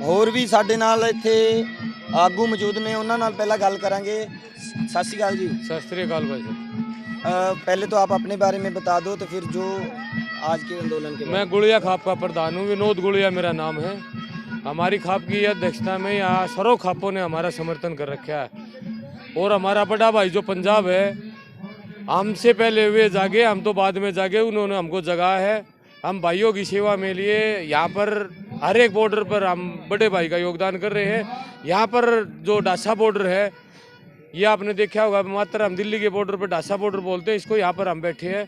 ਹੋਰ ਵੀ ਸਾਡੇ ਨਾਲ ਇੱਥੇ ਆਗੂ ਮੌਜੂਦ ਨੇ, ਉਹਨਾਂ ਨਾਲ ਪਹਿਲਾਂ ਗੱਲ ਕਰਾਂਗੇ। सत श्री अकाल जी। सत श्री अकाल भाई साहब। पहले तो आप अपने बारे में बता दो, तो फिर जो आज के आंदोलन के मैं गुड़िया खाप का प्रधान हूँ, विनोद गुड़िया मेरा नाम है। हमारी खाप की अध्यक्षता में यहाँ सरो खापों ने हमारा समर्थन कर रखा है, और हमारा बड़ा भाई जो पंजाब है, हमसे पहले वे जागे, हम तो बाद में जागे, उन्होंने हमको जगाया है। हम भाइयों की सेवा में लिए यहाँ पर हर एक बॉर्डर पर हम बड़े भाई का योगदान कर रहे हैं। यहाँ पर जो डासा बॉर्डर है, ये आपने देखा होगा, मात्र हम दिल्ली के बॉर्डर पर डासा बॉर्डर बोलते हैं इसको। यहाँ पर हम बैठे हैं,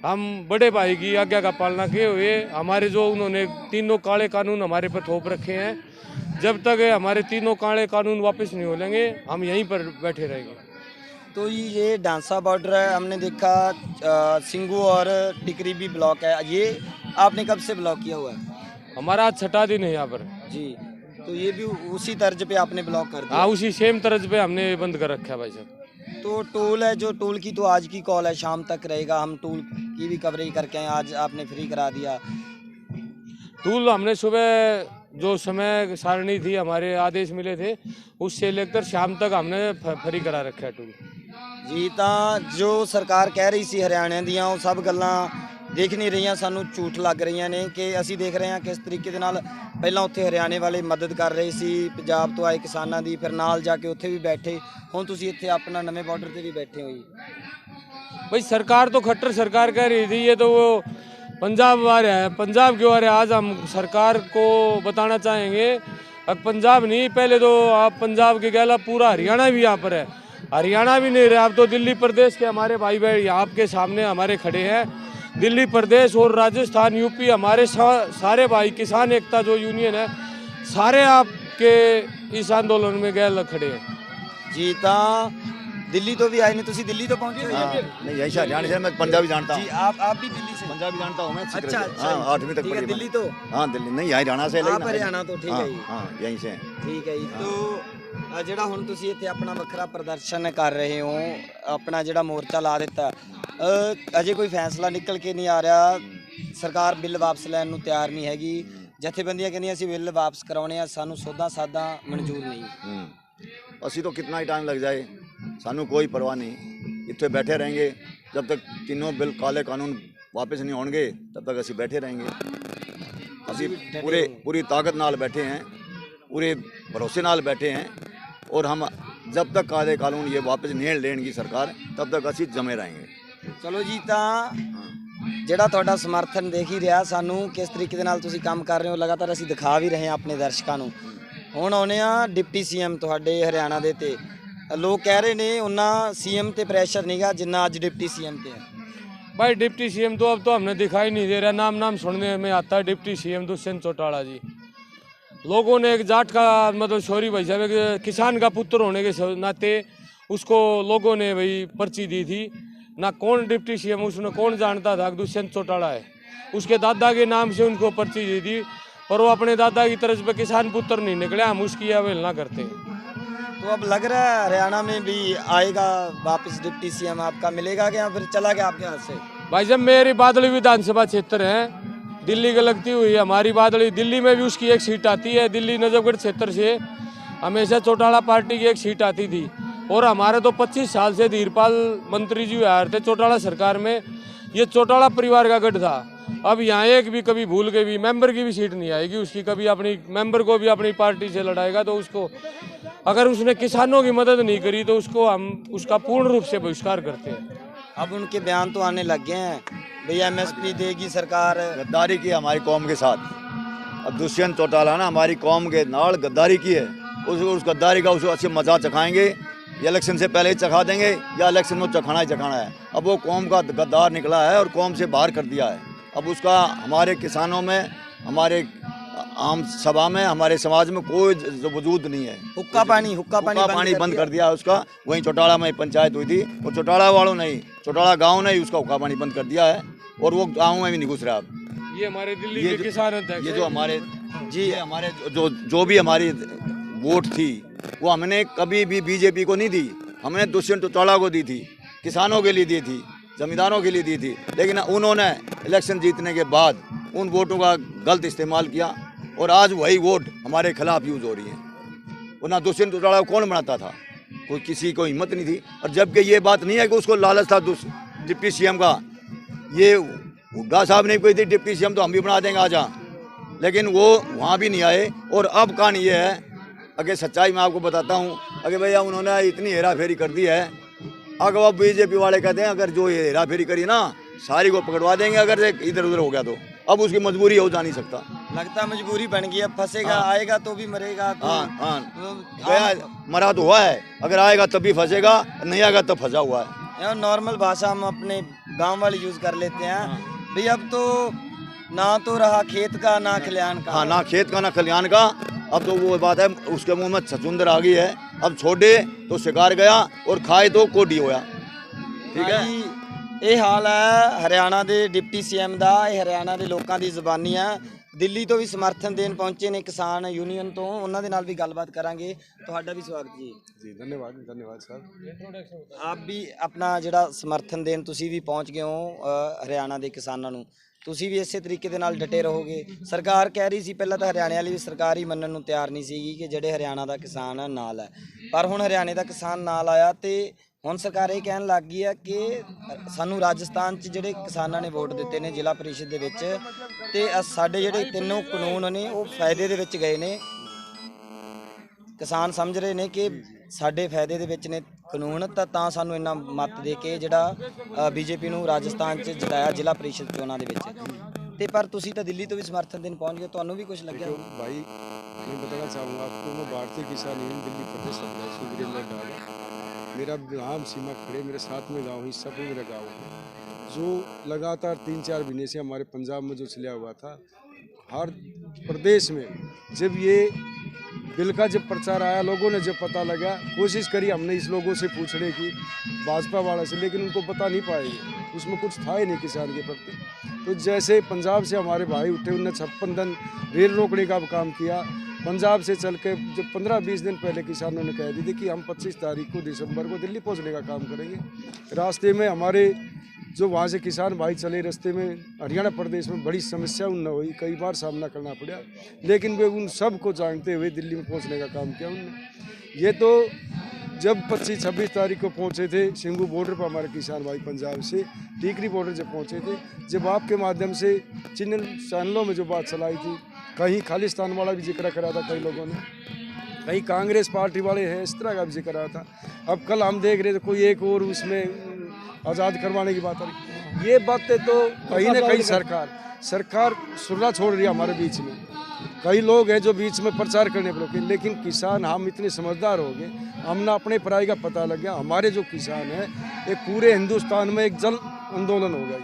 हम बड़े भाई की आज्ञा का पालना किए हुए, हमारे जो उन्होंने तीनों काले कानून हमारे पर थोप रखे हैं, जब तक हमारे तीनों काले कानून वापस नहीं हो लेंगे हम यहीं पर बैठे रहेंगे। तो ये डांसा बॉर्डर है, हमने देखा सिंगू और टिकरी भी ब्लॉक है। ये आपने कब से ब्लॉक किया हुआ है? हमारा आज 6वां दिन है यहाँ पर जी। तो ये भी उसी तर्ज पे आपने ब्लॉक कर दिया? हाँ, उसी सेम तर्ज पे हमने बंद कर रखा है भाई साहब। तो टोल है, जो टोल की तो आज की कॉल है, शाम तक रहेगा, हम टोल की भी कवरेज करके आए, आज आपने फ्री करा दिया। टूल हमने सुबह जो समय सारणी थी, हमारे आदेश मिले थे, उससे लेकर शाम तक हमने फ्री करा रखा है टूल जी। तो जो सरकार कह रही सी हरियाणा ਦੀਆਂ ਉਹ ਸਭ ਗੱਲਾਂ देख नहीं रही, ਸਾਨੂੰ ਝੂਠ ਲੱਗ ਰਹੀਆਂ ਨੇ ਕਿ ਅਸੀਂ ਦੇਖ ਰਹੇ ਹਾਂ ਕਿਸ ਤਰੀਕੇ ਦੇ ਨਾਲ ਪਹਿਲਾਂ ਉੱਥੇ ਹਰਿਆਣੇ ਵਾਲੇ ਮਦਦ ਕਰ ਰਹੇ ਸੀ ਪੰਜਾਬ ਤੋਂ ਆਏ ਕਿਸਾਨਾਂ ਦੀ, ਫਿਰ ਨਾਲ ਜਾ ਕੇ ਉੱਥੇ ਵੀ ਬੈਠੇ, ਹੁਣ ਤੁਸੀਂ ਇੱਥੇ ਆਪਣਾ ਨਵੇਂ ਬਾਰਡਰ ਤੇ ਵੀ बैठे हो। भाई सरकार तो खट्टर सरकार कह रही थी, ये तो वो पंजाब वाले है, पंजाब के वाले। आज हम सरकार को बताना चाहेंगे, अब पंजाब नहीं, पहले तो आप पंजाब के कहला पूरा हरियाणा भी यहाँ पर है, हरियाणा भी नहीं रहा। अब तो दिल्ली प्रदेश के हमारे भाई भाई आपके सामने हमारे खड़े हैं, दिल्ली प्रदेश और राजस्थान यूपी हमारे सारे भाई किसान एकता जो यूनियन है, सारे आपके इस आंदोलन में गए खड़े हैं जी। तो दिल्ली तो भी आए नहीं, तुसी दिल्ली तो पहुंचे हो? नहीं, यही से हरियाणा से, मैं पंजाबी जानता हूँ जी। आप भी दिल्ली से? पंजाबी जानता हूँ मैं। अच्छा, हाँ, 8वीं तक ठीक है। पढ़ी दिल्ली मैं। तो हाँ, दिल्ली नहीं, हरियाणा से। आप हरियाणा तो ठीक है जी। हाँ, यहीं से। ठीक है जी। तो ਜਿਹੜਾ ਹੁਣ ਤੁਸੀਂ ਇੱਥੇ ਆਪਣਾ ਵੱਖਰਾ ਪ੍ਰਦਰਸ਼ਨ ਕਰ ਰਹੇ ਹੋ, ਆਪਣਾ ਜਿਹੜਾ ਮੋਰਚਾ ਲਾ ਦਿੱਤਾ, ਅਜੇ ਕੋਈ ਫੈਸਲਾ ਨਿਕਲ ਕੇ ਨਹੀਂ ਆ ਰਿਹਾ, ਸਰਕਾਰ ਬਿੱਲ ਵਾਪਸ ਲੈਣ ਨੂੰ ਤਿਆਰ ਨਹੀਂ ਹੈਗੀ, ਜਥੇਬੰਦੀਆਂ ਕਹਿੰਦੀਆਂ ਅਸੀਂ ਬਿੱਲ ਵਾਪਸ ਕਰਾਉਣੇ ਆ, ਸਾਨੂੰ ਸੋਧਾਂ ਸਾਧਾਂ ਮਨਜ਼ੂਰ ਨਹੀਂ। ਅਸੀਂ तो कितना ही टाइम लग जाए, सानू कोई परवाह नहीं, इतने बैठे रहेंगे जब तक तीनों बिल काले कानून वापस नहीं होंगे, तब तक ਅਸੀਂ बैठे रहेंगे। ਅਸੀਂ पूरी ताकत नाल बैठे हैं, पूरे भरोसे नाल बैठे हैं, और हम जब तक काले कानून ये वापस नहीं लेंगी सरकार, तब तक ਅਸੀਂ जमे रहेंगे। ਚਲੋ ਜੀ। ਤਾਂ ਜਿਹੜਾ ਤੁਹਾਡਾ ਸਮਰਥਨ ਦੇਖ ਹੀ ਰਿਹਾ ਸਾਨੂੰ, ਕਿਸ ਤਰੀਕੇ ਦੇ ਨਾਲ ਤੁਸੀਂ ਕੰਮ ਕਰ ਰਹੇ ਹੋ, ਲਗਾਤਾਰ ਅਸੀਂ ਦਿਖਾ ਵੀ ਰਹੇ ਹਾਂ ਆਪਣੇ ਦਰਸ਼ਕਾਂ ਨੂੰ। ਹੁਣ ਆਉਣੇ ਆ ਡਿਪਟੀ ਸੀਐਮ ਤੁਹਾਡੇ ਹਰਿਆਣਾ ਦੇ ਤੇ, ਲੋਕ ਕਹਿ ਰਹੇ ਨੇ ਉਹਨਾਂ ਸੀਐਮ ਤੇ ਪ੍ਰੈਸ਼ਰ ਨਹੀਂਗਾ ਜਿੰਨਾ ਅੱਜ ਡਿਪਟੀ ਸੀਐਮ ਤੇ ਹੈ। भाई डिप्टी सीएम तो अब तो हमने दिखाई नहीं दे रहा, नाम सुनने में आता है डिप्टी सीएम दुष्यंत चौटाला जी। लोगों ने एक जाट का मतलब सॉरी भाई साहब, एक किसान का पुत्र होने के नाते उसको लोगों ने भाई पर्ची दी थी ना। कौन डिप्टी सीएम, उसने कौन जानता था दुष्यंत चौटाला है, उसके दादा के नाम से उनको पर्ची दी थी, और वो अपने दादा की तरफ पे किसान पुत्र नहीं निकले, हम उसकी अवहेलना करते हैं। तो अब लग रहा है हरियाणा में भी आएगा वापस डिप्टी सीएम, आपका मिलेगा क्या, फिर चला गया आपके हाथ से? भाई जब मेरी बादली विधानसभा क्षेत्र है, दिल्ली की लगती हुई हमारी बादली, दिल्ली में भी उसकी एक सीट आती है, दिल्ली नजफगढ़ क्षेत्र से हमेशा चौटाला पार्टी की एक सीट आती थी, और हमारे तो 25 साल से धीरपाल मंत्री जी आ रहे थे चौटाला सरकार में, ये चौटाला परिवार का गढ़ था। अब यहाँ एक भी कभी भूल के भी मेंबर की भी सीट नहीं आएगी उसकी, कभी अपनी मेंबर को भी अपनी पार्टी से लड़ाएगा, तो उसको अगर उसने किसानों की मदद नहीं करी तो उसको हम उसका पूर्ण रूप से बहिष्कार करते हैं। अब उनके बयान तो आने लग गए हैं, भैया एमएसपी देगी सरकार। गद्दारी की हमारी कौम के साथ, अब दुष्यंत चौटाला ना हमारी कौम के नाल गद्दारी की है, उस गद्दारी का उसको अच्छे मजा चखाएंगे, या इलेक्शन से पहले ही चखा देंगे, या इलेक्शन में चखाना ही चखाना है। अब वो कौम का गद्दार निकला है और कौम से बाहर कर दिया है। अब उसका हमारे किसानों में, हमारे आम सभा में, हमारे समाज में कोई वजूद नहीं है। हुक्का पानी बंद कर दिया उसका। वहीं चौटाला में पंचायत हुई थी, और चौटाला वालों ने ही, चौटाला गांव ने ही उसका हुक्का पानी बंद कर दिया है, और वो गाँव में भी नहीं घुस रहा। अब ये हमारे दिल्ली के किसान अध्यक्ष, ये जो हमारे जी हमारे जो भी हमारी वोट थी, वो हमने कभी भी बीजेपी को नहीं दी, हमने दुष्यंत चौटाला को दी थी, किसानों के लिए दी थी, जमींदारों के लिए दी थी। लेकिन उन्होंने इलेक्शन जीतने के बाद उन वोटों का गलत इस्तेमाल किया, और आज वही वोट हमारे खिलाफ यूज हो रही है। वरना दुष्यंत चौटाला को कौन बनाता था, कोई किसी को हिम्मत नहीं थी। और जबकि ये बात नहीं है कि उसको लालच था डिप्टी सीएम का, ये हुड्डा साहब ने कोई थी डिप्टी सीएम तो हम भी बना देंगे आज, लेकिन वो वहाँ भी नहीं आए। और अब कहानी ये है, अगर सच्चाई मैं आपको बताता हूँ, अगर भैया उन्होंने इतनी हेरा फेरी कर दी है, अगर अब बीजेपी वाले कहते हैं अगर जो ये हेरा फेरी करी ना सारी को पकड़वा देंगे, अगर इधर उधर हो गया तो अब उसकी मजबूरी हो जा नहीं सकता। लगता मजबूरी बन गई, अब फंसेगा, आएगा तो भी मरेगा। तो गया मरा तो हुआ है, अगर आएगा तब भी फंसेगा, नहीं आएगा तब फंसा हुआ है। नॉर्मल भाषा हम अपने गांव वाले यूज कर लेते हैं भाई। अब तो ना तो रहा खेत का ना खलियान का। हाँ, ना खेत का ना खलियान का। अब तो वो बात है, उसके मुंह में छचुंदर आ गई है। अब छोड़े तो शिकार गया और खाए तो कोडी होया। ठीक है, ਇਹ ਹਾਲ ਹੈ ਹਰਿਆਣਾ ਦੇ ਡਿਪਟੀ ਸੀਐਮ ਦਾ। ਇਹ ਹਰਿਆਣਾ ਦੇ ਲੋਕਾਂ ਦੀ ਜ਼ੁਬਾਨੀ ਹੈ। ਦਿੱਲੀ ਤੋਂ ਵੀ ਸਮਰਥਨ ਦੇਣ ਪਹੁੰਚੇ ਨੇ ਕਿਸਾਨ ਯੂਨੀਅਨ ਤੋਂ, ਉਹਨਾਂ ਦੇ ਨਾਲ ਵੀ ਗੱਲਬਾਤ ਕਰਾਂਗੇ। ਤੁਹਾਡਾ ਵੀ ਸਵਾਗਤ ਜੀ। जी धन्यवाद सर। ਆਪ ਵੀ ਆਪਣਾ ਜਿਹੜਾ ਸਮਰਥਨ ਦੇਣ ਤੁਸੀਂ ਵੀ ਪਹੁੰਚ ਗਏ ਹੋ ਹਰਿਆਣਾ ਦੇ ਕਿਸਾਨਾਂ ਨੂੰ, ਤੁਸੀਂ ਵੀ ਇਸੇ ਤਰੀਕੇ ਦੇ ਨਾਲ ਡਟੇ ਰਹੋਗੇ। ਸਰਕਾਰ ਕਹਿ ਰਹੀ ਸੀ ਪਹਿਲਾਂ ਤਾਂ ਹਰਿਆਣੇ ਵਾਲੀ ਵੀ ਸਰਕਾਰ ਹੀ ਮੰਨਣ ਨੂੰ ਤਿਆਰ ਨਹੀਂ ਸੀਗੀ ਕਿ ਜਿਹੜੇ ਹਰਿਆਣਾ ਦਾ ਕਿਸਾਨ ਨਾਲ ਹੈ, ਪਰ ਹੁਣ ਹਰਿਆਣੇ ਦਾ ਕਿਸਾਨ ਨਾਲ ਆਇਆ ਤੇ ਹੁਣ ਸਰਕਾਰ ਇਹ ਕਹਿਣ ਲੱਗ ਗਈ ਹੈ ਕਿ ਸਾਨੂੰ ਰਾਜਸਥਾਨ 'ਚ ਜਿਹੜੇ ਕਿਸਾਨਾਂ ਨੇ ਵੋਟ ਦਿੱਤੇ ਨੇ ਜ਼ਿਲ੍ਹਾ ਪਰਿਸ਼ਦ ਦੇ ਵਿੱਚ, ਤੇ ਸਾਡੇ ਜਿਹੜੇ ਤਿੰਨੋਂ ਕਾਨੂੰਨ ਨੇ ਉਹ ਫਾਇਦੇ ਦੇ ਵਿੱਚ ਗਏ ਨੇ। ਕਿਸਾਨ ਸਮਝ ਰਹੇ ਨੇ ਕਿ ਸਾਡੇ ਫਾਇਦੇ ਦੇ ਵਿੱਚ ਨੇ ਕਾਨੂੰਨ, ਤਾਂ ਸਾਨੂੰ ਇੰਨਾ ਮਤ ਦੇ ਕੇ ਜਿਹੜਾ ਬੀਜੇਪੀ ਨੂੰ ਰਾਜਸਥਾਨ 'ਚ ਜਿਤਾਇਆ ਜ਼ਿਲ੍ਹਾ ਪਰਿਸ਼ਦ ਚੋਣਾਂ ਦੇ ਵਿੱਚ। ਤੇ ਪਰ ਤੁਸੀਂ ਤਾਂ ਦਿੱਲੀ ਤੋਂ ਵੀ ਸਮਰਥਨ ਦੇਣ ਪਹੁੰਚ ਗਏ, ਤੁਹਾਨੂੰ ਵੀ ਕੁਝ ਲੱਗਿਆ? भाई मैं बताना चाहूँगा आपको, मैं भारतीय किसान यूनियन दिल्ली प्रदेश अध्यक्ष हूँ, वीरेंद्र डागा। मेरा ग्राम सीमा खड़े, मेरे साथ में गाँव हिस्सापुर मेरा गाँव है, जो लगातार 3-4 महीने से हमारे पंजाब में जो चला हुआ था। हर प्रदेश में जब ये बिल का जब प्रचार आया, लोगों ने जब पता लगा, कोशिश करी हमने इस लोगों से पूछने की, भाजपा वाले से, लेकिन उनको पता नहीं पाएंगे, उसमें कुछ था ही नहीं किसान के प्रति। तो जैसे पंजाब से हमारे भाई उठे, उन्होंने 56 दिन रेल रोकने का काम किया। पंजाब से चल के जब 15-20 दिन पहले किसानों ने कह दी थी कि हम 25 तारीख को दिसंबर को दिल्ली पहुंचने का काम करेंगे। रास्ते में हमारे जो वहाँ से किसान भाई चले, रास्ते में हरियाणा प्रदेश में बड़ी समस्या उनने हुई, कई बार सामना करना पड़ा, लेकिन वे उन सब को जानते हुए दिल्ली में पहुँचने का काम किया उनने। ये तो जब 25-26 तारीख को पहुँचे थे सिंगू बॉर्डर पर हमारे किसान भाई पंजाब से, टीकरी बॉर्डर जब पहुँचे थे, जब आपके माध्यम से चैनलों में जो बात चलाई थी, कहीं खालिस्तान वाला भी जिक्र करा था कई लोगों ने, कहीं कांग्रेस पार्टी वाले हैं, इस तरह का भी जिक्र करा था। अब कल हम देख रहे थे कोई एक और उसमें आज़ाद करवाने की बात आ रही। ये बातें तो कहीं ना कहीं सरकार सुरला छोड़ रही है हमारे बीच में। कई लोग हैं जो बीच में प्रचार करने पर रोके, लेकिन किसान हम इतने समझदार हो गए, हमने अपने पराई का पता लग गया। हमारे जो किसान हैं ये पूरे हिंदुस्तान में एक जन आंदोलन हो गया।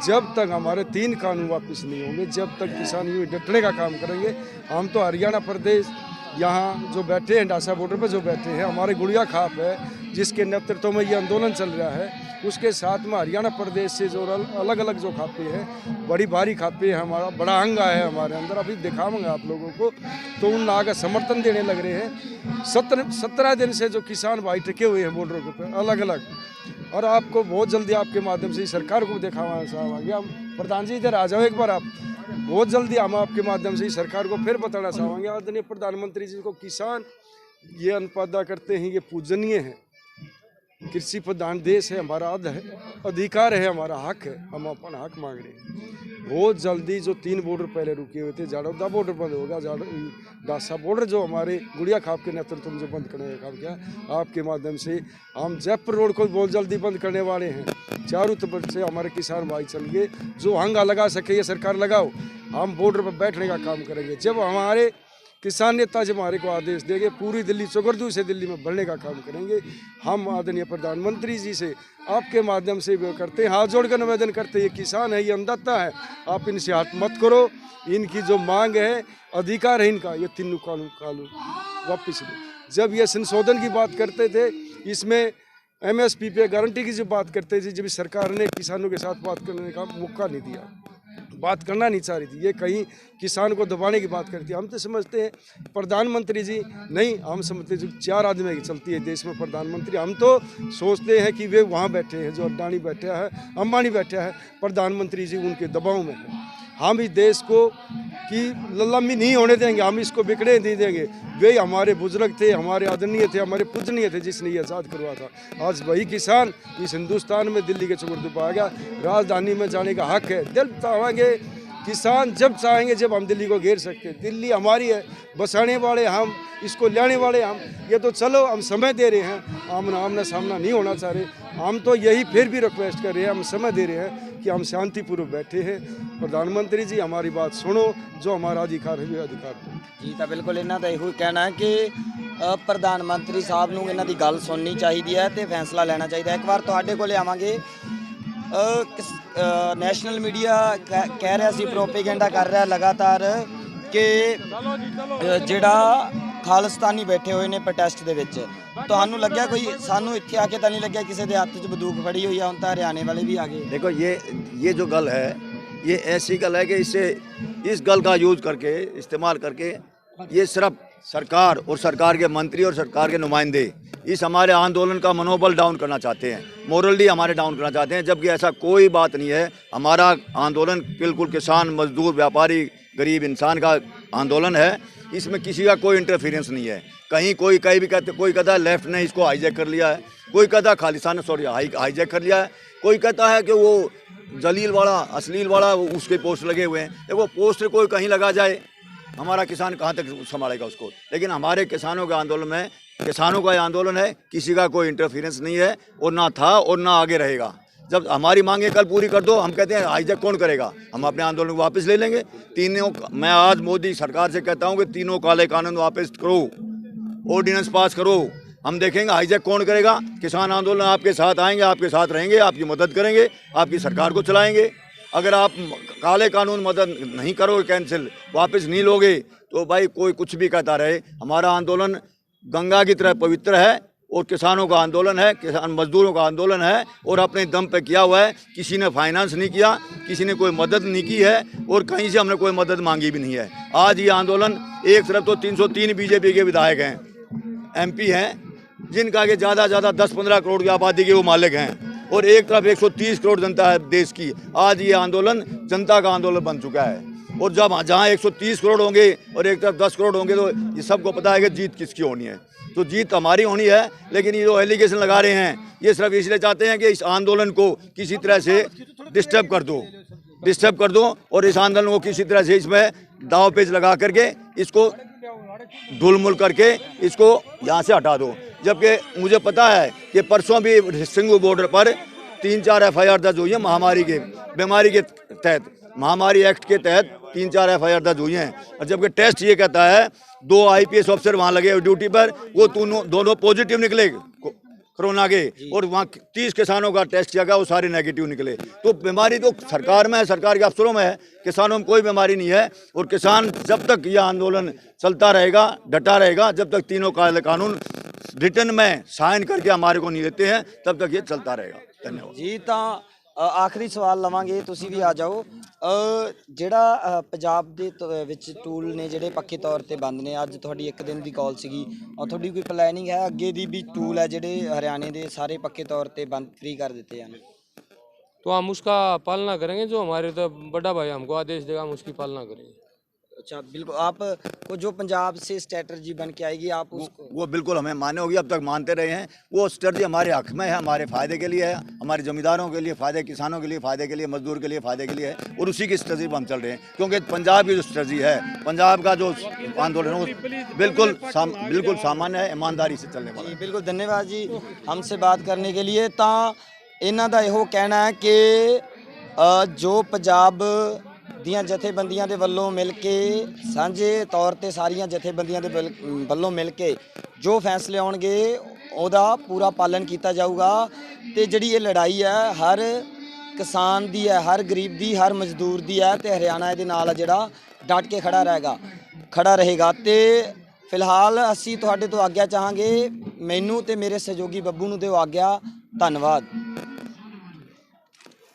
जब तक हमारे 3 कानून वापस नहीं होंगे, जब तक किसान यूँ डटने का काम करेंगे। हम तो हरियाणा प्रदेश यहाँ जो बैठे हैं डासा बॉर्डर पर जो बैठे हैं, हमारे गुड़िया खाप है जिसके नेतृत्व में ये आंदोलन चल रहा है, उसके साथ में हरियाणा प्रदेश से जो अलग अलग जो खापे हैं, बड़ी भारी खापे हैं, हमारा बड़ा अंगा है हमारे अंदर, अभी दिखाऊंगा आप लोगों को। तो उन आगे समर्थन देने लग रहे हैं। 17 दिन से जो किसान भाई टिके हुए हैं बॉर्डरों के ऊपर अलग अलग, और आपको बहुत जल्दी आपके माध्यम से सरकार को दिखावा चाहेंगे। हम प्रधान जी इधर आ जाओ एक बार, आप बहुत जल्दी हम आपके माध्यम से सरकार को फिर बताना चाहेंगे। आदरणीय प्रधानमंत्री जी को किसान ये अनुपादा करते हैं, ये पूजनीय है, कृषि प्रधान देश है, हमारा अधिकार है, हमारा हक है, हम अपना हक मांग रहे हैं। बहुत जल्दी जो 3 बॉर्डर पहले रुके हुए थे, जाडौदा बॉर्डर बंद होगा, डासा बॉर्डर जो हमारे गुड़िया खाप के नेतृत्व में जो बंद करने का काम किया, आपके माध्यम से हम जयपुर रोड को बहुत जल्दी बंद करने वाले हैं। चारों तरफ से हमारे किसान भाई चल गए, जो हंगा लगा सके ये सरकार लगाओ, हम बॉर्डर पर बैठने का काम करेंगे। जब हमारे किसान नेता जब हमारे को आदेश देंगे, पूरी दिल्ली चौगरदू से दिल्ली में भरने का काम करेंगे। हम आदरणीय प्रधानमंत्री जी से आपके माध्यम से भी करते हैं, हाथ जोड़कर निवेदन करते हैं, ये किसान है, ये अन्नदाता है, आप इनसे हाथ मत करो। इनकी जो मांग है, अधिकार है इनका, ये 3 कानून वापस दो। जब ये संशोधन की बात करते थे, इसमें MSP पे गारंटी की जो बात करते थे, जब सरकार ने किसानों के साथ बात करने का मौका नहीं दिया, बात करना नहीं चाह रही थी, ये कहीं किसान को दबाने की बात करती है। हम तो समझते हैं प्रधानमंत्री जी नहीं, हम समझते जो 4 आदमी की चलती है देश में प्रधानमंत्री, हम तो सोचते हैं कि वे वहाँ बैठे हैं, जो अडानी बैठा है, अंबानी बैठा है, प्रधानमंत्री जी उनके दबाव में है। हम इस देश को कि लम्बी नहीं होने देंगे, हम इसको बिगड़े नहीं देंगे। वे हमारे बुजुर्ग थे, हमारे आदरणीय थे, हमारे पूजनीय थे, जिसने ये आज़ाद करवा था। आज वही किसान इस हिंदुस्तान में दिल्ली के चुगुर्द पा गया। राजधानी में जाने का हक है। जब चाहेंगे किसान, जब चाहेंगे, जब हम दिल्ली को घेर सकते हैं। दिल्ली हमारी है, बसाने वाले हम, इसको लाने वाले हम। ये तो चलो हम समय दे रहे हैं, आमना सामना नहीं होना चाह रहे। हम तो यही फिर भी रिक्वेस्ट कर रहे हैं, हम समय दे रहे हैं कि हम शांतिपूर्वक बैठे हैं। प्रधानमंत्री जी हमारी बात सुनो, जो हमारा अधिकार है वो अधिकार दो। ਜੀ ਤਾਂ ਬਿਲਕੁਲ ਇਹਨਾਂ ਦਾ ਇਹੋ ਕਹਿਣਾ ਹੈ ਕਿ ਪ੍ਰਧਾਨ ਮੰਤਰੀ ਸਾਹਿਬ ਨੂੰ ਇਹਨਾਂ ਦੀ ਗੱਲ ਸੁਣਨੀ ਚਾਹੀਦੀ ਹੈ ਤੇ ਫੈਸਲਾ ਲੈਣਾ ਚਾਹੀਦਾ ਹੈ। ਇੱਕ ਵਾਰ ਤੁਹਾਡੇ ਕੋਲੇ ਆਵਾਂਗੇ। ਨੈਸ਼ਨਲ ਮੀਡੀਆ ਕਹਿ ਰਿਹਾ ਸੀ, ਪ੍ਰੋਪੇਗੈਂਡਾ ਕਰ ਰਿਹਾ ਲਗਾਤਾਰ ਕਿ ਜਿਹੜਾ ਖਾਲਿਸਤਾਨੀ ਬੈਠੇ ਹੋਏ ਨੇ ਪ੍ਰੋਟੈਸਟ ਦੇ ਵਿੱਚ। ਤੁਹਾਨੂੰ ਲੱਗਿਆ ਕੋਈ, ਸਾਨੂੰ ਇੱਥੇ ਆ ਕੇ ਤਾਂ ਨਹੀਂ ਲੱਗਿਆ ਕਿਸੇ ਦੇ ਹੱਥ 'ਚ ਬੰਦੂਕ ਫੜੀ ਹੋਈ ਆ, ਹੁਣ ਤਾਂ ਹਰਿਆਣੇ ਵਾਲੇ ਵੀ ਆ ਗਏ। देखो ये जो गल है, ये ऐसी गल है कि इससे इस गल का यूज करके, इस्तेमाल करके, ये सिर्फ सरकार और सरकार के मंत्री और सरकार के नुमाइंदे इस हमारे आंदोलन का मनोबल डाउन करना चाहते हैं, मोरली हमारे डाउन करना चाहते हैं। जबकि ऐसा कोई बात नहीं है। हमारा आंदोलन बिल्कुल किसान, मजदूर, व्यापारी, गरीब इंसान का आंदोलन है। इसमें किसी का कोई इंटरफेरेंस नहीं है। कहीं कोई भी कहते, कोई कहता है लेफ्ट ने इसको हाईजैक कर लिया है, कोई कहता है खालिस्तान ने हाईजैक कर लिया है, कोई कहता है कि वो जलील वाला, अश्लील वाला उसके पोस्ट लगे हुए हैं। देखो पोस्टर कोई कहीं लगा जाए, हमारा किसान कहाँ तक संभालेगा उसको। लेकिन हमारे किसानों के आंदोलन में, किसानों का आंदोलन है, किसी का कोई इंटरफेरेंस नहीं है और ना था और ना आगे रहेगा। जब हमारी मांगे कल पूरी कर दो, हम कहते हैं हाईजैक कौन करेगा, हम अपने आंदोलन को वापस ले लेंगे। मैं आज मोदी सरकार से कहता हूँ कि तीनों काले कानून वापस करो, ऑर्डिनेंस पास करो। हम देखेंगे हाईजैक कौन करेगा। किसान आंदोलन आपके साथ आएंगे, आपके साथ रहेंगे, आपकी मदद करेंगे, आपकी सरकार को चलाएंगे। अगर आप काले कानून मदद नहीं करोगे, कैंसिल वापस नहीं लोगे, तो भाई कोई कुछ भी कहता रहे। हमारा आंदोलन गंगा की तरह पवित्र है और किसानों का आंदोलन है, किसान मजदूरों का आंदोलन है और अपने दम पे किया हुआ है। किसी ने फाइनेंस नहीं किया, किसी ने कोई मदद नहीं की है और कहीं से हमने कोई मदद मांगी भी नहीं है। आज ये आंदोलन, एक तरफ तो 303 बीजेपी के विधायक हैं, MP हैं, जिनका के ज़्यादा 10-15 करोड़ की आबादी के वो मालिक हैं, और एक तरफ 130 करोड़ जनता है देश की। आज ये आंदोलन जनता का आंदोलन बन चुका है। और जब जहाँ 130 करोड़ होंगे और एक तरफ 10 करोड़ होंगे, तो ये सबको पता है कि जीत किसकी होनी है। तो जीत हमारी होनी है। लेकिन ये जो एलिगेशन लगा रहे हैं, ये सिर्फ इसलिए चाहते हैं कि इस आंदोलन को किसी तरह से डिस्टर्ब कर दो और इस आंदोलन को किसी तरह से इसमें दाव पेच लगा करके, इसको ढुलमुल करके, इसको यहाँ से हटा दो। जबकि मुझे पता है कि परसों भी सिंगू बॉर्डर पर 3-4 FIR दर्ज हुई है महामारी के, बीमारी के तहत, महामारी एक्ट के तहत 3-4 FIR दर्ज हुई हैं। और जबकि टेस्ट ये कहता है 2 IPS ऑफिसर वहाँ लगे ड्यूटी पर, वो दोनों पॉजिटिव निकले कोरोना के, और वहाँ 30 किसानों का टेस्ट किया गया, वो सारे नेगेटिव निकले। तो बीमारी तो सरकार में है, सरकार के अफसरों में है, किसानों में कोई बीमारी नहीं है। और किसान जब तक यह आंदोलन चलता रहेगा, डटा रहेगा, जब तक तीनों काले कानून रिटर्न में साइन करके हमारे को नहीं देते हैं, तब तक ये चलता रहेगा। धन्यवाद ਜੀ। ਤਾਂ ਆਖਰੀ ਸਵਾਲ ਲਵਾਂਗੇ, ਤੁਸੀਂ ਵੀ ਆ ਜਾਓ। ਜਿਹੜਾ ਪੰਜਾਬ ਦੇ ਵਿੱਚ ਟੂਲ ਨੇ ਜਿਹੜੇ ਪੱਕੇ ਤੌਰ ਤੇ ਬੰਦ ਨੇ, ਅੱਜ ਤੁਹਾਡੀ ਇੱਕ ਦਿਨ ਦੀ ਕਾਲ ਸੀਗੀ, ਔਰ ਤੁਹਾਡੀ ਕੋਈ ਪਲੈਨਿੰਗ ਹੈ ਅੱਗੇ ਦੀ ਵੀ ਟੂਲ ਹੈ ਜਿਹੜੇ ਹਰਿਆਣੇ ਦੇ ਸਾਰੇ ਪੱਕੇ ਤੌਰ ਤੇ ਬੰਦ फ्री कर देते हैं? तो हम उसका पालना करेंगे, जो हमारे तो बड़ा भाई हमको आदेश देगा, हम उसकी पालना करेंगे। अच्छा, बिल्कुल। आप को जो पंजाब से स्ट्रेटजी बन के आएगी, आप उसको वो बिल्कुल हमें मान्य होगी, अब तक मानते रहे हैं। वो स्ट्रेटजी हमारे हक में है, हमारे फ़ायदे के लिए है, हमारे जमींदारों के लिए फ़ायदे, किसानों के लिए फ़ायदे के लिए, मजदूर के लिए फ़ायदे के लिए है, और उसी की स्ट्रेटजी पर हम चल रहे हैं। क्योंकि पंजाब की जो स्ट्रेटजी है, पंजाब का जो आंदोलन है, वो बिल्कुल सामान्य है, ईमानदारी से चलने वाला है। बिल्कुल। धन्यवाद जी हमसे बात करने के लिए। तो इन्हों का यो कहना है कि जो पंजाब ਦੀਆਂ ਜਥੇਬੰਦੀਆਂ ਦੇ ਵੱਲੋਂ ਮਿਲ ਕੇ, ਸਾਂਝੇ ਤੌਰ ਤੇ ਸਾਰੀਆਂ ਜਥੇਬੰਦੀਆਂ ਦੇ ਵੱਲੋਂ ਮਿਲ ਕੇ ਜੋ ਫੈਸਲੇ ਆਉਣਗੇ ਉਹਦਾ ਪੂਰਾ ਪਾਲਣ ਕੀਤਾ ਜਾਊਗਾ। ਤੇ ਜਿਹੜੀ ਇਹ ਲੜਾਈ ਹੈ ਹਰ ਕਿਸਾਨ ਦੀ ਹੈ, ਹਰ ਗਰੀਬ ਦੀ, ਹਰ ਮਜ਼ਦੂਰ ਦੀ ਹੈ, ਤੇ ਹਰਿਆਣਾ ਇਹਦੇ ਨਾਲ ਜਿਹੜਾ ਡਟ ਕੇ ਖੜਾ ਰਹੇਗਾ। ਤੇ ਫਿਲਹਾਲ ਅਸੀਂ ਤੁਹਾਡੇ ਤੋਂ ਆਗਿਆ ਚਾਹਾਂਗੇ। ਮੈਨੂੰ ਤੇ ਮੇਰੇ ਸਹਿਯੋਗੀ ਬੱਬੂ ਨੂੰ ਦਿਓ ਆਗਿਆ। ਧੰਨਵਾਦ।